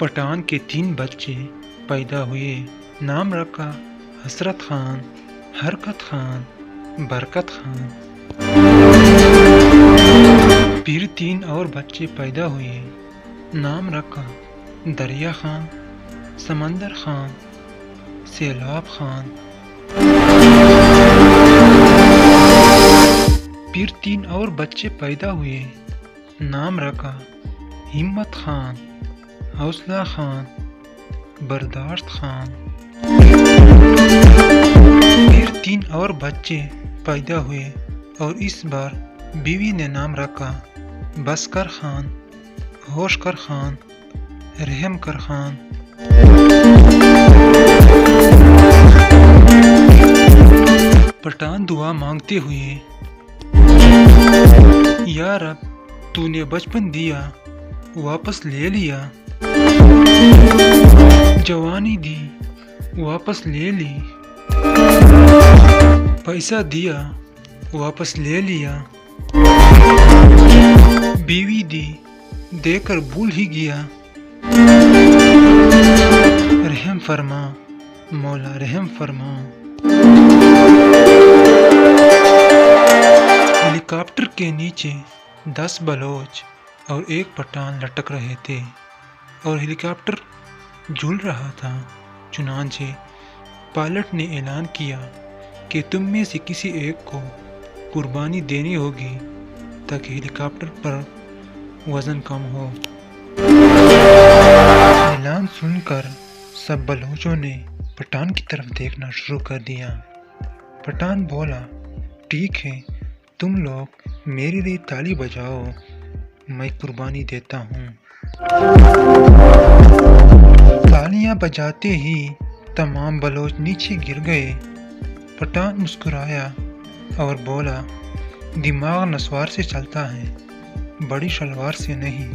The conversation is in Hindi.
पठान के 3 बच्चे पैदा हुए। नाम रखा हसरत खान, हरकत खान, बरकत खान। फिर 3 और बच्चे पैदा हुए। नाम रखा दरिया खान, समंदर खान, सैलाब खान। फिर 3 और बच्चे पैदा हुए। नाम रखा हिम्मत खान, हौसला खान, बर्दाश्त खान। फिर 3 और बच्चे पैदा हुए और इस बार बीवी ने नाम रखा बसकर खान, होशकर खान, रहमकर खान। पठान दुआ मांगते हुए, या रब तूने बचपन दिया वापस ले लिया, जवानी दी वापस ले ली, पैसा दिया वापस ले लिया, बीवी दी देकर भूल ही गया। रहम फरमा मौला, रहम फरमा। हेलीकॉप्टर के नीचे 10 बलोच और 1 पठान लटक रहे थे और हेलीकॉप्टर झूल रहा था। चुनांचे पायलट ने ऐलान किया कि तुम में से किसी एक को कुर्बानी देनी होगी ताकि हेलीकॉप्टर पर वजन कम हो। ऐलान सुनकर सब बलोचों ने पठान की तरफ देखना शुरू कर दिया। पठान बोला, ठीक है, तुम लोग मेरे लिए ताली बजाओ, मैं कुर्बानी देता हूँ। तालियां बजाते ही तमाम बलोच नीचे गिर गए। पठान मुस्कुराया और बोला, दिमाग नस्वार से चलता है, बड़ी शलवार से नहीं।